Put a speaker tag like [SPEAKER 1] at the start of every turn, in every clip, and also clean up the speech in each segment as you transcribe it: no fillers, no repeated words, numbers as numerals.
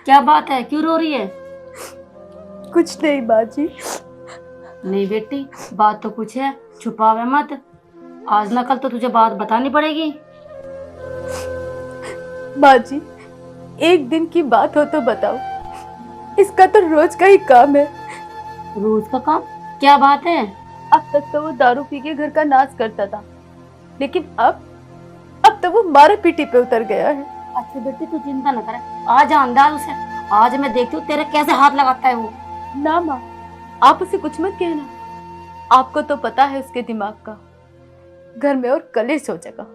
[SPEAKER 1] क्या बात है, क्यों रो रही है?
[SPEAKER 2] कुछ नहीं बाजी।
[SPEAKER 1] नहीं बेटी, बात तो कुछ है, छुपावे मत। आज ना कल तो तुझे बात बतानी पड़ेगी।
[SPEAKER 2] बाजी, एक दिन की बात हो तो बताओ, इसका तो रोज का ही काम है।
[SPEAKER 1] रोज का काम? क्या बात है?
[SPEAKER 2] अब तक तो वो दारू पी के घर का नाश करता था, लेकिन अब तो वो मारे पीटी पे उतर गया है।
[SPEAKER 1] अच्छा बेटी तू चिंता न कर, आज अंदाज उसे। आज मैं देखती हूँ तेरे कैसे हाथ लगाता है वो।
[SPEAKER 2] ना माँ, आप उसे कुछ मत कहना। आपको तो पता है उसके दिमाग का, घर में और कलेश हो जाएगा।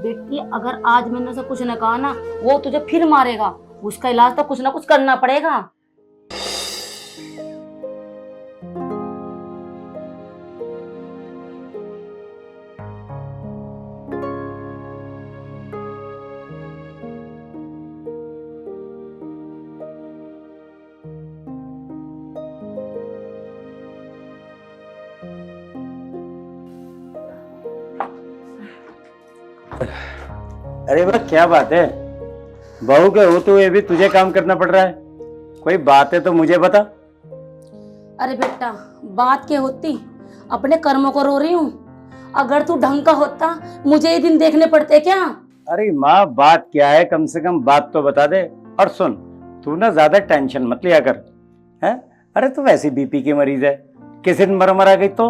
[SPEAKER 1] बेटी अगर आज मैंने उसे कुछ न कहा ना, वो तुझे फिर मारेगा। उसका इलाज तो कुछ ना कुछ करना पड़ेगा।
[SPEAKER 3] अरे वाह, क्या बात है। बहू के होते हुए भी तुझे काम करना पड़ रहा है। कोई बात है तो मुझे बता।
[SPEAKER 1] अरे बेटा, बात क्या होती, अपने कर्मों को रो रही हूँ। अगर तू ढंग का होता, मुझे ये दिन देखने पड़ते क्या?
[SPEAKER 3] अरे माँ, बात क्या है, कम से कम बात तो बता दे। और सुन, तू ना ज्यादा टेंशन मत लिया कर। हैं? अरे तू वैसी बीपी की मरीज है, किसी दिन मर गई तो।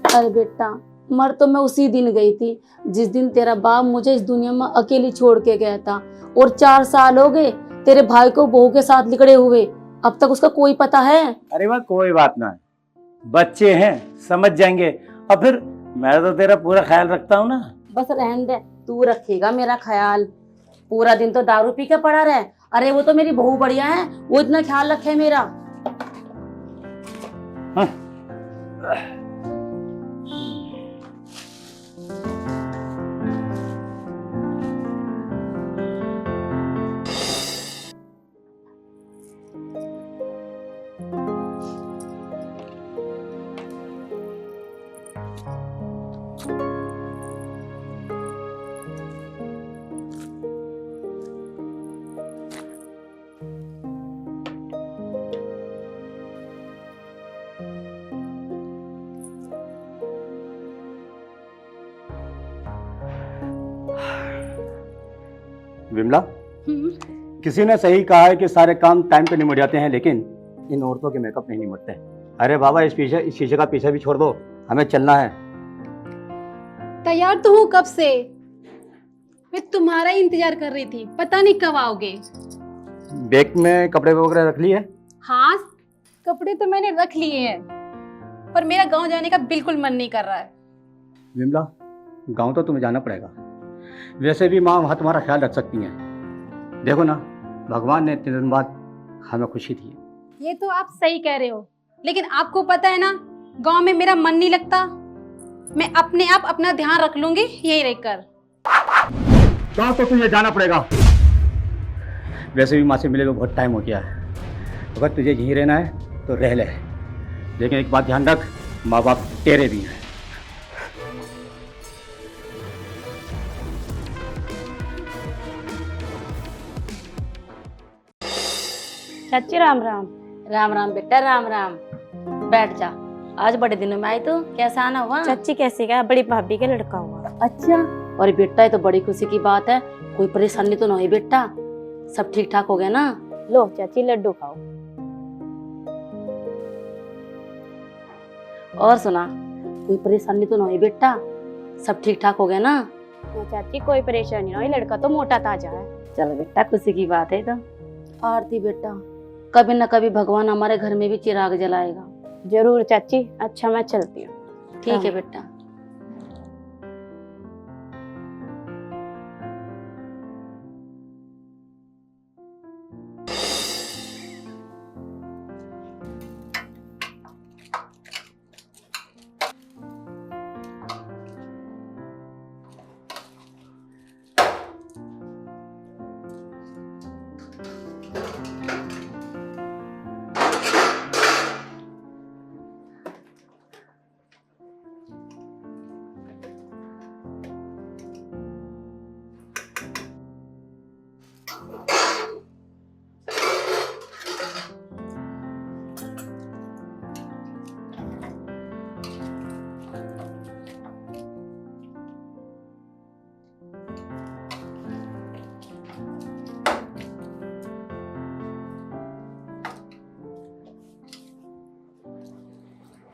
[SPEAKER 1] अरे बेटा, मर तो मैं उसी दिन गई थी जिस दिन तेरा बाप मुझे इस दुनिया में अकेली छोड़ के गया था। और 4 साल हो गए तेरे भाई को बहू के साथ लिकड़े हुए। अब तक उसका कोई पता है?
[SPEAKER 3] अरे वाह, कोई बात ना है, बच्चे हैं, समझ जाएंगे। और फिर मैं तो तेरा पूरा ख्याल रखता हूँ ना।
[SPEAKER 1] बस रहने दे, तू रखेगा मेरा ख्याल। पूरा दिन तो दारू पी के पड़ा रहे। अरे वो तो मेरी बहू बढ़िया है, वो इतना ख्याल रखे मेरा।
[SPEAKER 3] हाँ। विमला, किसी ने सही कहा है कि सारे काम टाइम पे निमट जाते हैं, लेकिन इन औरतों के मेकअप नहीं निमटते। अरे बाबा, इस शीशे का पीछे भी छोड़ दो, हमें चलना है।
[SPEAKER 4] तैयार तो हूँ कब से, मैं तुम्हारा ही इंतजार कर रही थी, पता नहीं कब आओगे।
[SPEAKER 3] बैग में कपड़े वगैरह रख लिए?
[SPEAKER 4] हाँ, कपड़े तो मैंने रख लिए हैं, पर मेरा गांव जाने का बिल्कुल मन नहीं कर रहा है।
[SPEAKER 3] विमला, गांव तो तुम्हें जाना पड़ेगा। वैसे भी माँ वहाँ तुम्हारा ख्याल रख सकती हैं। देखो ना, भगवान ने इतने दिन बाद हमें खुशी दी है।
[SPEAKER 4] ये तो आप सही कह रहे हो, लेकिन आपको पता है ना, गांव में मेरा मन नहीं लगता। मैं अपने आप अपना ध्यान रख लूंगी यहीं रहकर।
[SPEAKER 3] गांव तो तुझे जाना पड़ेगा। वैसे भी माँ से मिले हुए बहुत टाइम हो गया है। अगर तुझे यहीं रहना है तो रह ले, लेकिन एक बात ध्यान रख, माँ बाप तेरे भी हैं।
[SPEAKER 1] चाची राम राम। राम राम बेटा, राम राम। बैठ जा। आज बड़े दिनों में आई तू, कैसा आना हुआ?
[SPEAKER 5] चाची कैसे गया, बड़ी भाभी का लड़का हुआ।
[SPEAKER 1] अच्छा, और बेटा ये तो बड़ी खुशी की बात है। कोई परेशानी तो नहीं बेटा? सब ठीक ठाक हो गया ना?
[SPEAKER 5] लो चाची लड्डू खाओ।
[SPEAKER 1] और सुना, कोई परेशानी तो नहीं बेटा? सब ठीक ठाक हो गया ना?
[SPEAKER 5] तो चाची कोई परेशानी नहीं, लड़का तो मोटा ताजा है।
[SPEAKER 1] चलो बेटा, खुशी की बात है। तो आरती बेटा, कभी न कभी भगवान हमारे घर में भी चिराग जलाएगा।
[SPEAKER 5] जरूर चाची। अच्छा मैं चलती हूँ।
[SPEAKER 1] ठीक है बेटा।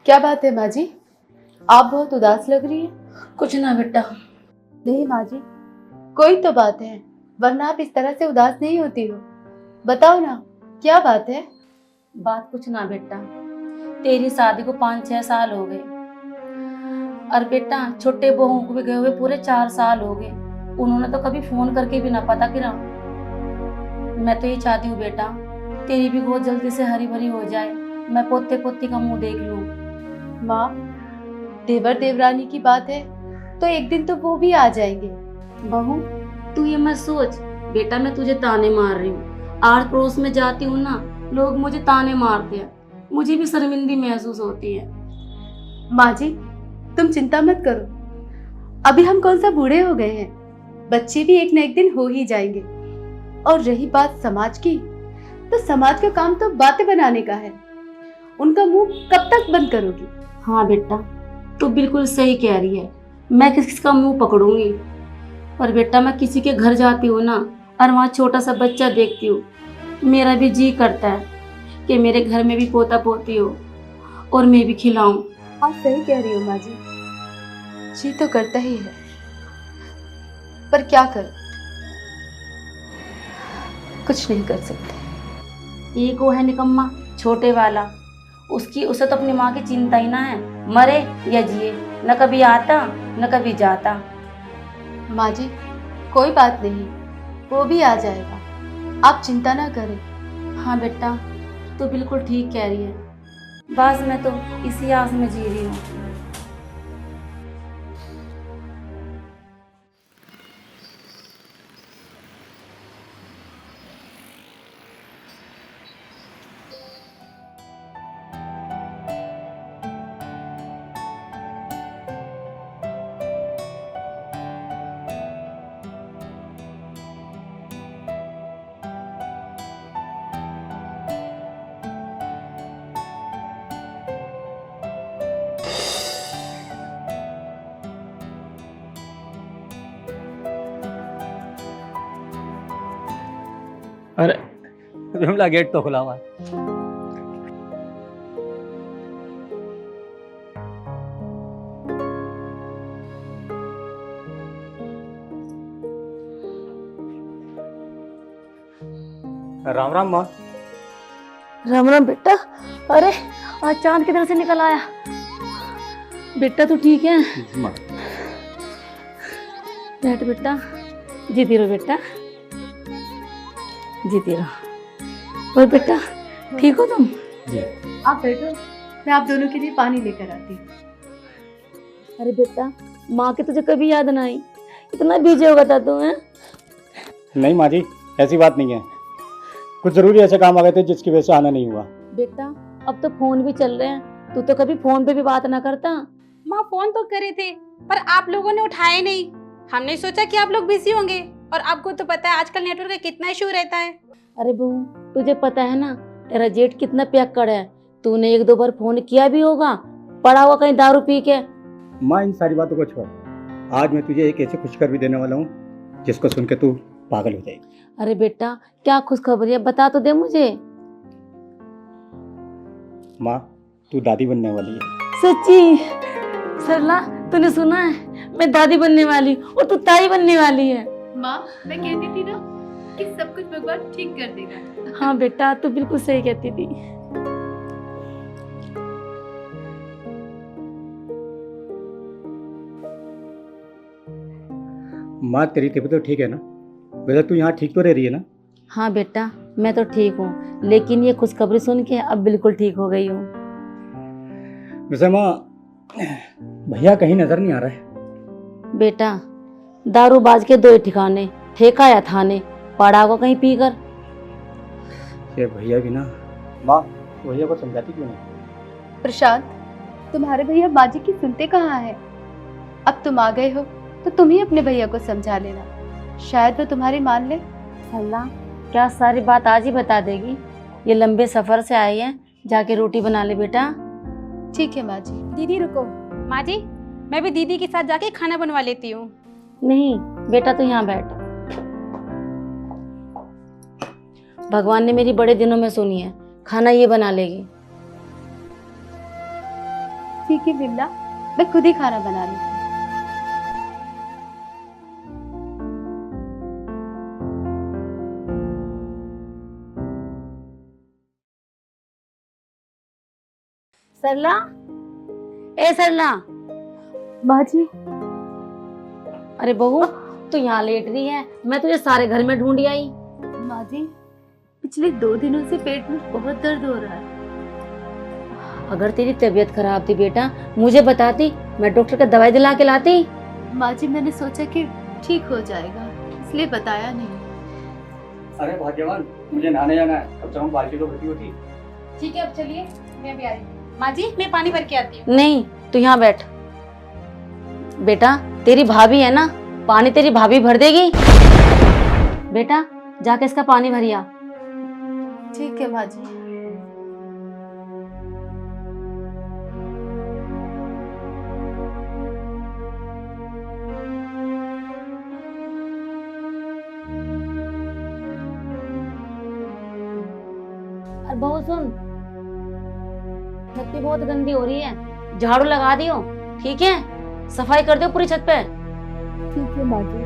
[SPEAKER 2] क्या बात है माँ जी, आप बहुत उदास लग रही है।
[SPEAKER 1] कुछ ना बेटा।
[SPEAKER 2] नहीं माँ जी, कोई तो बात है, वरना आप इस तरह से उदास नहीं होती हो। बताओ ना, क्या बात है।
[SPEAKER 1] बात कुछ ना बेटा, तेरी शादी को 5-6 साल हो गए और बेटा छोटे बहू को भी गए हुए पूरे 4 साल हो गए। उन्होंने तो कभी फोन करके भी ना पता किया। मैं तो ये चाहती हूँ बेटा, तेरी भी बहुत जल्दी से हरी भरी हो जाए, मैं पोते पोती का मुंह देख लूँ।
[SPEAKER 2] माँ, देवर देवरानी की बात है तो एक दिन तो वो भी आ जाएंगे।
[SPEAKER 1] बहू तू ये मत सोच बेटा, मैं तुझे ताने मार रही हूँ। आस पड़ोस में जाती हूँ ना, लोग मुझे ताने मारते हैं, मुझे भी शर्मिंदगी महसूस होती है।
[SPEAKER 2] माँ जी, तुम चिंता मत करो, अभी हम कौन सा बूढ़े हो गए हैं, बच्चे भी एक न एक दिन हो ही जाएंगे। और रही बात समाज की, तो समाज का काम तो बातें बनाने का है, उनका मुंह कब तक बंद करोगी।
[SPEAKER 1] हाँ बेटा, तू बिल्कुल सही कह रही है, मैं किसका मुंह पकड़ूंगी। पर बेटा मैं किसी के घर जाती हूँ ना और वहाँ छोटा सा बच्चा देखती हूँ, मेरा भी जी करता है कि मेरे घर में भी पोता पोती हो और मैं भी खिलाऊं।
[SPEAKER 2] आप सही कह रही हो माँ जी, जी तो करता ही है, पर क्या कर, कुछ नहीं कर सकते।
[SPEAKER 1] एक वो है निकम्मा छोटे वाला, उसे तो अपनी माँ की चिंता ही ना है, मरे या जिए, न कभी आता न कभी जाता।
[SPEAKER 2] माँ जी, कोई बात नहीं, वो भी आ जाएगा, आप चिंता ना करें।
[SPEAKER 1] हाँ बेटा, तू बिल्कुल ठीक कह रही है, बस मैं तो इसी आस में जी रही हूँ।
[SPEAKER 3] अरे विमला, गेट तो खुला हुआ है। राम राम माँ।
[SPEAKER 1] राम राम बेटा। अरे आज चांद किधर से निकल आया। बेटा तू ठीक है?
[SPEAKER 3] माँ
[SPEAKER 1] बैठ बेटा, जीती रहो बेटा, जीती रहो। और बेटा ठीक हो तुम?
[SPEAKER 3] जी।
[SPEAKER 2] आप बैठो, मैं आप दोनों के लिए पानी लेकर आती हूँ।
[SPEAKER 1] अरे बेटा, माँ की तुझे कभी याद ना आई, इतना बिजी हो गया तू है?
[SPEAKER 3] नहीं माँ जी, ऐसी बात नहीं है, कुछ जरूरी ऐसे काम आ गए थे जिसकी वजह से आना नहीं हुआ।
[SPEAKER 1] बेटा अब तो फोन भी चल रहे हैं, तू तो कभी फोन पे भी बात ना करता।
[SPEAKER 4] माँ फोन तो करे थे पर आप लोगों ने उठाए नहीं। हमने सोचा कि आप लोग बिजी होंगे, और आपको तो पता है आजकल नेटवर्क का कितना इशू रहता है।
[SPEAKER 1] अरे बहू तुझे पता है ना, तेरा जेठ कितना पियक्कड़ है, तूने 1-2 बार फोन किया भी होगा, पड़ा हुआ कहीं दारू पी के।
[SPEAKER 3] माँ इन सारी बातों को छोड़, आज मैं तुझे एक ऐसी खुशखबरी देने वाला हूँ जिसको सुन के तू पागल हो जाएगी।
[SPEAKER 1] अरे बेटा क्या खुशखबरी है, बता तो दे मुझे।
[SPEAKER 3] माँ तू दादी बनने वाली है।
[SPEAKER 1] सच्ची? सरला तूने सुना है, मैं दादी बनने वाली और तू ताई बनने वाली है।
[SPEAKER 2] माँ, मैं कहती थी ना कि सब कुछ भगवान ठीक कर देगा।
[SPEAKER 1] हाँ बेटा तू बिल्कुल सही कहती थी।
[SPEAKER 3] माँ तेरी तबीयत तो ठीक है ना? वैसे तू यहाँ ठीक तो रह रही है ना?
[SPEAKER 1] हाँ बेटा मैं तो ठीक हूँ, लेकिन ये खुशखबरी सुन के अब बिल्कुल ठीक हो गई हूँ।
[SPEAKER 3] वैसे माँ भैया कहीं नजर नहीं आ रहा है।
[SPEAKER 1] बेटा दारूबाज के 2 ठिकाने, ठेका या थाने, पड़ा होगा कहीं पीकर।
[SPEAKER 3] ये भैया भी ना, माँ भैया को समझाती क्यों नहीं?
[SPEAKER 2] प्रशांत, तुम्हारे भैया माँ जी की सुनते कहाँ है? अब तुम आ गए हो तो तुम ही अपने भैया को समझा लेना, शायद वो तुम्हारी मान ले।
[SPEAKER 1] अल्लाह क्या सारी बात आज ही बता देगी, ये लंबे सफर से आई है, जाके रोटी बना ले बेटा।
[SPEAKER 2] ठीक है माँ जी।
[SPEAKER 4] दीदी रुको। माँ जी मैं भी दीदी के साथ जाके खाना बनवा लेती हूँ।
[SPEAKER 1] नहीं बेटा तू यहाँ बैठ, भगवान ने मेरी बड़े दिनों में सुनी है, खाना ये बना लेगी।
[SPEAKER 2] ठीक है बिमला, मैं खुद ही खाना बना लूँ।
[SPEAKER 1] सरला, ए सरला।
[SPEAKER 2] माँ जी,
[SPEAKER 1] अरे बहू, तू यहाँ लेट रही है, मैं तुझे सारे घर में ढूंढी आई।
[SPEAKER 2] माँ जी, पिछले 2 दिनों से पेट में बहुत दर्द हो रहा है।
[SPEAKER 1] अगर तेरी तबीयत खराब थी बेटा, मुझे बताती, मैं डॉक्टर को दवाई दिला के लाती।
[SPEAKER 2] माँ जी, मैंने सोचा कि ठीक हो जाएगा, इसलिए बताया नहीं।
[SPEAKER 3] अरे भाग्यवान, मुझे नहाने जाना है, कब तक हम बाल्टी तो भर्ती होती।
[SPEAKER 4] ठीक है, अब चलिए, मैं भी आ रही हूँ। माँ जी, मैं पानी भर के आती हूँ।
[SPEAKER 1] नहीं, तू यहाँ बैठ। बेटा, तेरी भाभी है ना, पानी तेरी भाभी भर देगी। बेटा, जाके इसका पानी भरिया।
[SPEAKER 2] ठीक है माँ जी।
[SPEAKER 1] और बहू सुन, छत भी बहुत गंदी हो रही है, झाड़ू लगा दियो, ठीक है? सफाई कर दो पूरी छत पे।
[SPEAKER 2] ठीक है माँ जी।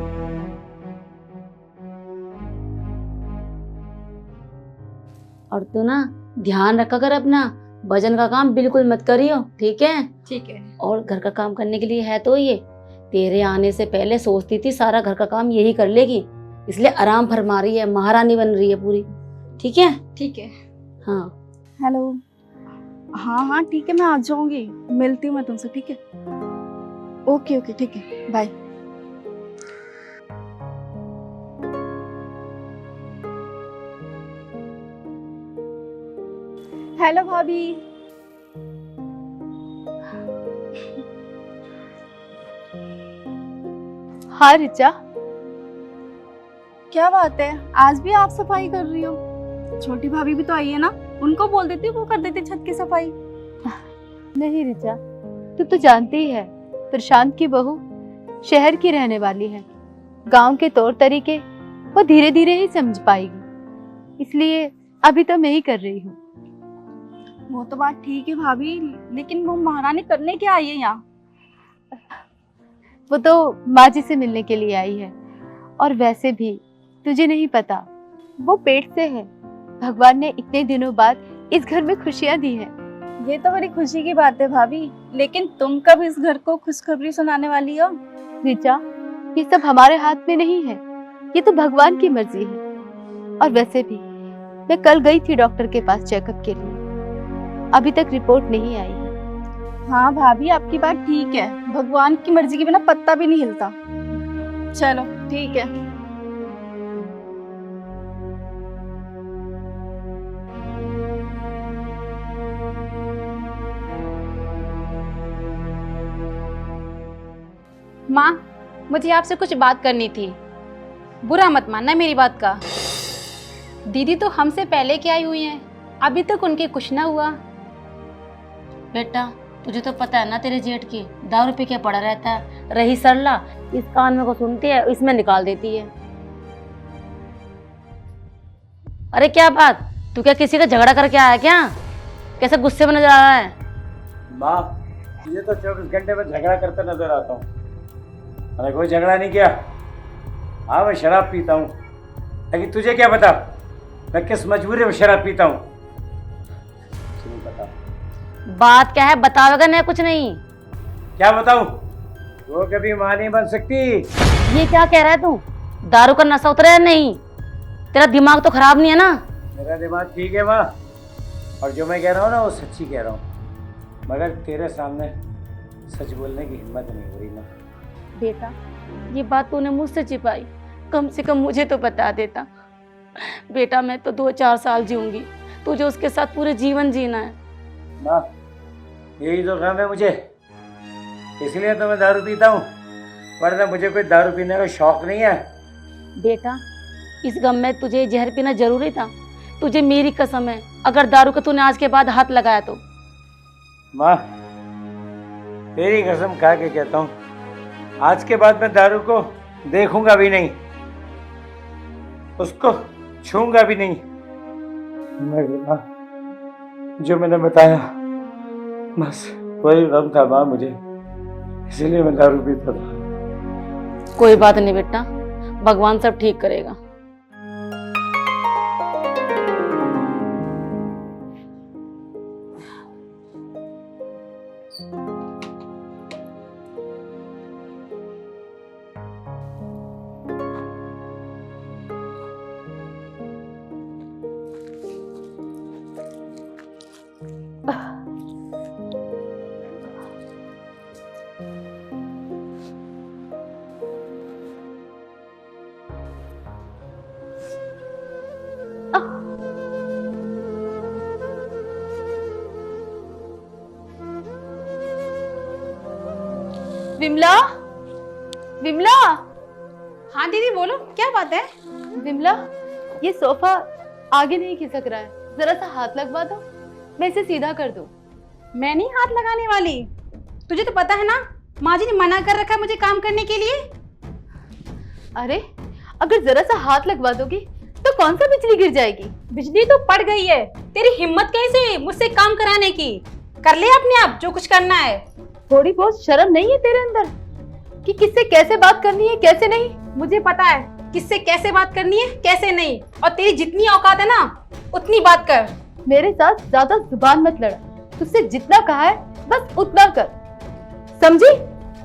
[SPEAKER 1] और तू ना ध्यान रखा कर अपना, वजन का काम बिल्कुल मत करियो, ठीक है?
[SPEAKER 4] ठीक है।
[SPEAKER 1] और घर का काम करने के लिए है तो ये, तेरे आने से पहले सोचती थी सारा घर का काम यही कर लेगी, इसलिए आराम फरमा रही है, महारानी बन रही है पूरी, ठीक है?
[SPEAKER 4] ठीक है।
[SPEAKER 1] हाँ।
[SPEAKER 6] हेलो। हाँ हाँ ठीक है, मैं आ जाऊंगी, मिलती हूँ मैं तुमसे, ठीक है? ओके ओके ठीक है, बाय। हेलो भाभी।
[SPEAKER 2] हाँ रिचा,
[SPEAKER 6] क्या बात है, आज भी आप सफाई कर रही हो? छोटी भाभी भी तो आई है ना, उनको बोल देती, वो कर देती छत की सफाई।
[SPEAKER 2] नहीं रिचा, तू तो जानती ही है, प्रशांत की बहू शहर की रहने वाली है, गांव के तौर तरीके वो धीरे धीरे ही समझ पाएगी, इसलिए अभी तो मैं ही कर रही हूँ।
[SPEAKER 6] वो तो बात ठीक है भाभी, लेकिन वो महारानी करने क्या आई है यहाँ?
[SPEAKER 2] वो तो माँ जी से मिलने के लिए आई है, और वैसे भी तुझे नहीं पता, वो पेट से है। भगवान ने इतने दिनों बाद इस घर में खुशियाँ दी है।
[SPEAKER 6] ये तो बड़ी खुशी की बात है भाभी, लेकिन तुम कब इस घर को खुशखबरी सुनाने वाली हो?
[SPEAKER 2] रिचा, ये सब हमारे हाथ में नहीं है, ये तो भगवान की मर्जी है। और वैसे भी मैं कल गई थी डॉक्टर के पास चेकअप के लिए, अभी तक रिपोर्ट नहीं आई है।
[SPEAKER 6] हाँ भाभी, आपकी बात ठीक है, भगवान की मर्जी के बिना पत्ता भी नहीं हिलता। चलो ठीक है।
[SPEAKER 4] माँ, मुझे आपसे कुछ बात करनी थी, बुरा मत मानना मेरी बात का। दीदी तो हमसे पहले की आई हुई हैं, अभी तक उनके कुछ ना हुआ।
[SPEAKER 1] बेटा, तुझे तो पता है ना, तेरे जेठ की दारू पी के पड़ा रहता है। रही सरला, इस कान में को सुनती है, इसमें निकाल देती है। अरे क्या बात, तू क्या किसी का झगड़ा करके आया क्या? कैसे गुस्से में नजर आ रहा है?
[SPEAKER 3] माँ, ये तो 24 घंटे में झगड़ा करते नजर आता हूँ। मैंने कोई झगड़ा नहीं किया। हाँ, मैं शराब पीता हूँ, लेकिन तुझे क्या पता मैं किस मजबूरी में शराब पीता हूँ? नहीं पता।
[SPEAKER 1] बात क्या है, बताओगे? नहीं, कुछ नहीं।
[SPEAKER 3] क्या बताऊँ? वो कभी माँ नहीं बन सकती।
[SPEAKER 1] ये क्या कह रहा है तू? दारू का नशा उतरा है? नहीं, तेरा दिमाग तो खराब नहीं है ना?
[SPEAKER 3] मेरा दिमाग ठीक है माँ, और जो मैं कह रहा हूँ ना वो सच्ची कह रहा हूँ, मगर तेरे सामने सच बोलने की हिम्मत नहीं हो रही माँ।
[SPEAKER 1] बेटा, ये बात तूने मुझसे छिपाई, कम से कम मुझे तो बता देता। बेटा, मैं तो 2-4 साल जीऊंगी, तुझे उसके साथ पूरे जीवन जीना है।
[SPEAKER 3] माँ, यही तो गम है मुझे, इसलिए तो मैं दारू पीता हूँ, वरना मुझे कोई दारू पीने का शौक नहीं है।
[SPEAKER 1] बेटा, इस गम में तुझे जहर पीना जरूरी था? तुझे मेरी कसम है, अगर दारू का तूने आज के बाद हाथ लगाया तो।
[SPEAKER 3] माँ, तेरी कसम खा के कहता हूँ, आज के बाद मैं दारू को देखूंगा भी नहीं, उसको छूंगा भी नहीं। मगर माँ, जो मैंने बताया बस
[SPEAKER 7] कोई गम था माँ मुझे, इसीलिए मैं दारू पीता था।
[SPEAKER 1] कोई बात नहीं बेटा, भगवान सब ठीक करेगा।
[SPEAKER 2] विमला, विमला,
[SPEAKER 4] हाँ दीदी बोलो, क्या बात है?
[SPEAKER 2] विमला, ये सोफा आगे नहीं खिसक रहा है, जरा सा हाथ लगवा दो, मैं इसे सीधा कर दूं।
[SPEAKER 4] मैं नहीं हाथ लगाने वाली। तुझे तो पता है ना, माँ जी ने मना कर रखा है मुझे काम करने के लिए।
[SPEAKER 2] अरे अगर जरा सा हाथ लगवा दोगी तो कौन सा बिजली गिर जाएगी?
[SPEAKER 4] बिजली तो पड़ गई है, तेरी हिम्मत कैसे मुझसे काम कराने की? कर ले अपने आप जो कुछ करना है।
[SPEAKER 2] थोड़ी बहुत शर्म नहीं है तेरे अंदर कि किससे कैसे बात करनी है कैसे नहीं?
[SPEAKER 4] मुझे पता है किससे कैसे बात करनी है कैसे नहीं, और तेरी जितनी औकात है ना उतनी बात कर।
[SPEAKER 2] मेरे साथ ज्यादा जुबान मत लड़ा, तुझसे जितना कहा है बस उतना कर, समझी?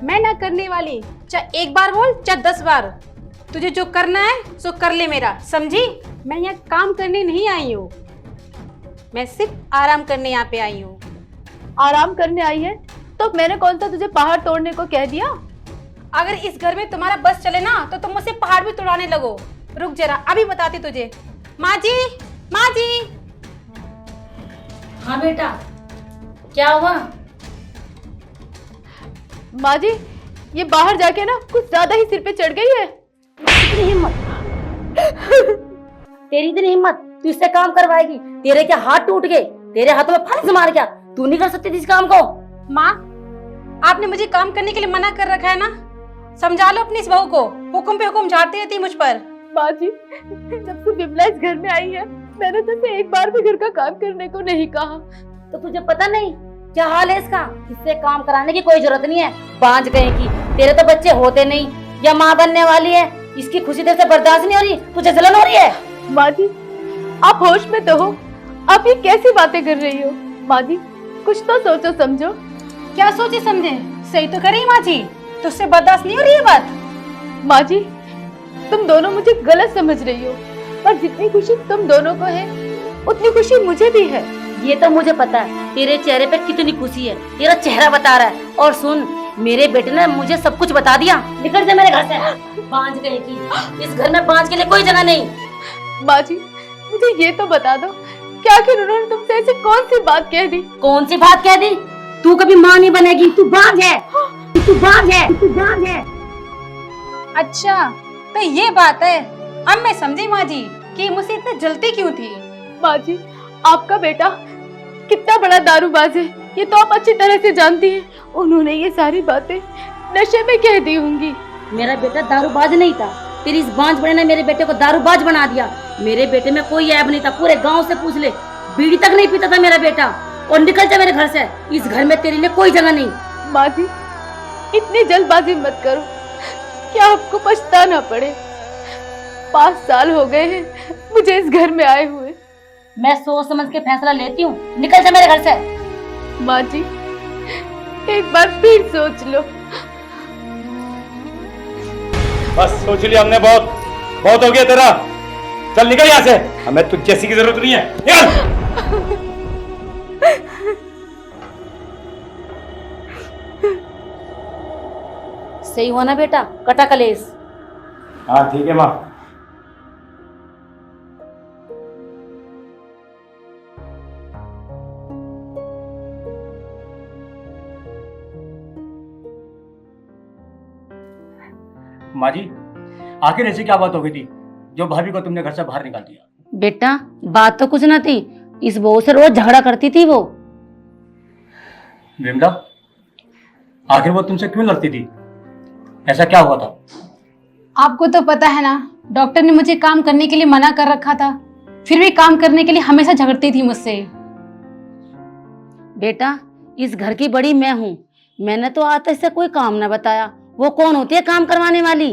[SPEAKER 4] मैं ना करने वाली, चाहे एक बार बोल चाहे 10 बार। तुझे जो करना है सो कर ले मेरा, समझी? मैं यहाँ काम करने नहीं आई हूँ, मैं सिर्फ आराम करने यहाँ पे आई हूँ।
[SPEAKER 2] आराम करने आई है तो मैंने कौन सा तुझे पहाड़ तोड़ने को कह दिया?
[SPEAKER 4] अगर इस घर में तुम्हारा बस चले ना तो तुम मुझसे पहाड़ भी तोड़ाने लगो। रुक जरा, अभी बताती तुझे। माँ जी, माँ जी।
[SPEAKER 1] हाँ बेटा, क्या हुआ?
[SPEAKER 2] माँ जी, ये बाहर जाके ना कुछ ज्यादा ही सिर पे चढ़ गई है।
[SPEAKER 1] इतनी हिम्मत, तेरी इतनी हिम्मत, तू इससे काम करवाएगी? तेरे क्या हाथ टूट गए? तेरे हाथों में फर्ज मार गया? तू नहीं कर सकती थी इस काम को?
[SPEAKER 4] माँ, आपने मुझे काम करने के लिए मना कर रखा है ना, समझा लो अपनी इस बहू को। हुक्म पे हुक्म झाड़ती रहती मुझ पर।
[SPEAKER 2] माँ जी, जब से विमला इस घर में आई है मैंने तुझसे एक बार भी घर का काम करने को नहीं कहा।
[SPEAKER 1] तो तुझे पता नहीं क्या हाल है इसका? इससे काम कराने की कोई जरूरत नहीं है, बांझ गए की। तेरे तो बच्चे होते नहीं, या माँ बनने वाली है, इसकी खुशी तेरे से बर्दाश्त नहीं हो रही, तुझे जलन हो रही है?
[SPEAKER 2] माँ जी, आप होश में तो हो, आप ये कैसी बातें कर रही हो? माँ जी, कुछ तो सोचो समझो।
[SPEAKER 4] क्या सोचे समझे? सही तो करी माँ जी, तुझसे बर्दाश्त नहीं हो रही है बात?
[SPEAKER 2] माँ जी, तुम दोनों मुझे गलत समझ रही हो, पर जितनी खुशी तुम दोनों को है उतनी खुशी मुझे भी है।
[SPEAKER 1] ये तो मुझे पता है, तेरे चेहरे पे कितनी खुशी है, तेरा चेहरा बता रहा है। और सुन, मेरे बेटे ने मुझे सब कुछ बता दिया। निकल जा मेरे घर से, बांझ गए की। इस घर में बांझ के लिए कोई जगह नहीं।
[SPEAKER 2] माँ जी, मुझे ये तो बता दो कि आखिर उन्होंने तुमसे ऐसी कौन सी बात कह दी?
[SPEAKER 1] कौन सी बात कह दी? तू कभी माँ नहीं बनेगी, तू बांझ है, तू बांझ है, तू बांझ है।
[SPEAKER 4] अच्छा, तो ये बात है। अब मैं समझी माँ जी कि मुझसे इतनी जलती क्यों थी।
[SPEAKER 2] माँ जी, आपका बेटा कितना बड़ा दारूबाज है ये तो आप अच्छी तरह से जानती हैं। उन्होंने ये सारी बातें नशे में कह दी होंगी।
[SPEAKER 1] मेरा बेटा दारूबाज नहीं था, तेरी इस बांझ बड़े ने मेरे बेटे को दारूबाज बना दिया। मेरे बेटे में कोई ऐब नहीं था, पूरे गांव से पूछ ले, बीड़ी तक नहीं पीता था मेरा बेटा। और निकल जा मेरे घर से, इस घर में तेरे लिए कोई जगह नहीं।
[SPEAKER 2] माँ जी, इतनी जल्दबाजी मत करो, क्या आपको पछताना पड़े। 5 साल हो गए हैं मुझे इस घर में आए हुए।
[SPEAKER 1] मैं सोच समझ के फैसला लेती हूँ, निकल जा मेरे घर से।
[SPEAKER 2] माँ जी, एक बार फिर सोच लो।
[SPEAKER 3] बस सोच लिया हमने, बहुत बहुत हो गया तेरा। चल निकल यहाँ से, हमें तुझ जैसी की जरूरत नहीं है, निकल।
[SPEAKER 1] सही हुआ ना बेटा, कटा कलेस।
[SPEAKER 3] हाँ ठीक है माँ। माँ जी, आखिर ऐसी क्या बात हो गई थी जो भाभी को तुमने घर से बाहर निकाल दिया?
[SPEAKER 1] बेटा, बात तो कुछ ना थी, इस बहू से रोज झगड़ा करती थी वो।
[SPEAKER 3] विमला, आखिर वो तुमसे क्यों लड़ती थी? ऐसा क्या हुआ था?
[SPEAKER 4] आपको तो पता है ना, डॉक्टर ने मुझे काम करने के लिए मना कर रखा था, फिर भी काम करने के लिए हमेशा झगड़ती थी मुझसे।
[SPEAKER 1] बेटा, इस घर की बड़ी मैं हूँ। मैंने तो आज तक से कोई काम ना बताया। वो कौन होती है काम करवाने वाली?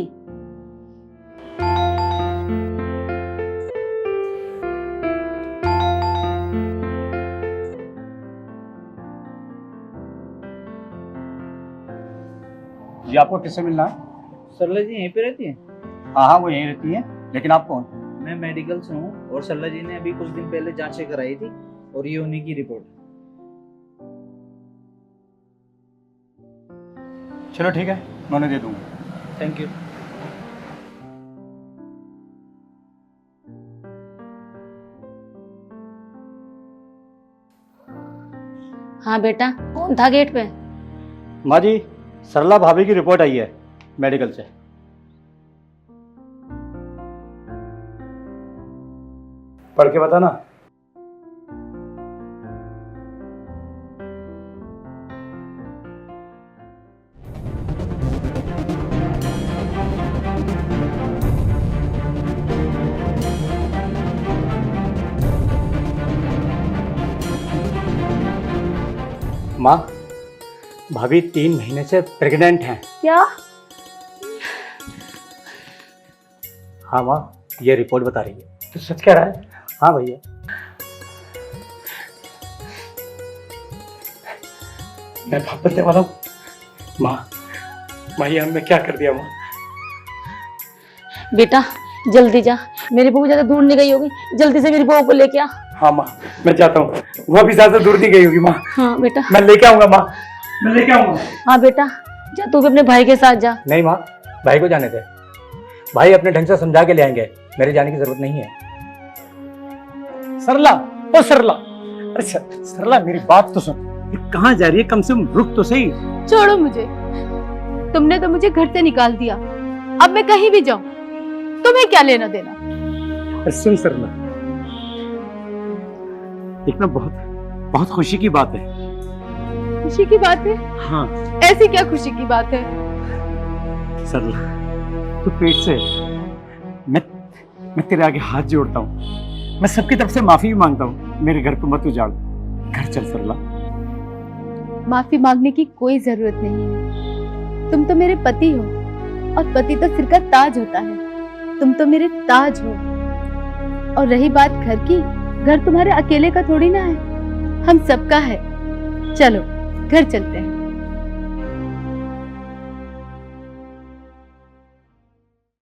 [SPEAKER 3] जी आपको किससे मिलना है?
[SPEAKER 8] सरला जी यहीं पे रहती हैं?
[SPEAKER 3] हाँ हाँ वो यहीं रहती है, लेकिन आप कौन?
[SPEAKER 8] मैं मेडिकल से हूँ और सरला जी ने अभी कुछ दिन पहले जांचें कराई थी और ये उन्हीं की रिपोर्ट है।
[SPEAKER 3] चलो ठीक है, मैं उन्हें दे दूंगा।
[SPEAKER 8] Thank you.
[SPEAKER 1] हाँ बेटा, कौन था गेट पे?
[SPEAKER 3] माँ जी, सरला भाभी की रिपोर्ट आई है मेडिकल से।
[SPEAKER 7] पढ़ के बता ना।
[SPEAKER 3] माँ, भाभी 3 महीने से प्रेग्नेंट हैं।
[SPEAKER 1] क्या?
[SPEAKER 3] हाँ माँ, ये रिपोर्ट बता रही है।
[SPEAKER 7] तो सच कह रहा है?
[SPEAKER 3] हाँ भैया।
[SPEAKER 7] मैं बाप बनने वाला हूँ। माँ, माँ ये हमने क्या कर दिया माँ?
[SPEAKER 1] बेटा जल्दी जा, मेरी बहू ज्यादा दूर नहीं गई होगी, जल्दी से मेरी बहू को लेके आ।
[SPEAKER 7] हाँ माँ, मैं जाता हूँ। वो भी ज्यादा दूर नहीं गई होगी माँ।
[SPEAKER 1] हाँ बेटा।
[SPEAKER 7] मैं लेके आऊंगा माँ, मैं लेके आऊंगा।
[SPEAKER 1] हाँ बेटा, जा तू भी अपने भाई के साथ जा।
[SPEAKER 3] नहीं माँ, भाई को जाने दे। भाई अपने ढंग से समझा के ले आएंगे, मेरे जाने की जरूरत नहीं है। सरला, ओ सरला, अरे सरला मेरी बात तो सुन। ये कहाँ जा रही है? कम से कम रुक तो सही।
[SPEAKER 2] छोड़ो मुझे, तुमने तो मुझे घर से निकाल दिया, अब मैं कहीं भी जाऊं तुम्हें क्या लेना देना।
[SPEAKER 3] अरे सुन सरला, एक ना बहुत खुशी की बात है।
[SPEAKER 2] खुशी की बात है?
[SPEAKER 3] हाँ
[SPEAKER 2] ऐसी क्या खुशी की बात है?
[SPEAKER 3] सरला, तू पेट से मैं तेरे आगे हाथ जोड़ता हूँ। मैं सबकी तरफ से माफी भी मांगता हूँ। मेरे घर को मत उजाड़, घर चल सरला।
[SPEAKER 2] माफी मांगने की कोई जरूरत नहीं है। तुम तो मेरे पति हो और पति तो सिर का ताज होता है। तुम तो मेरे ताज हो। और रही बात घर की, घर तुम्हारे अकेले का थोड़ी ना है, हम सबका है। चलो घर चलते हैं।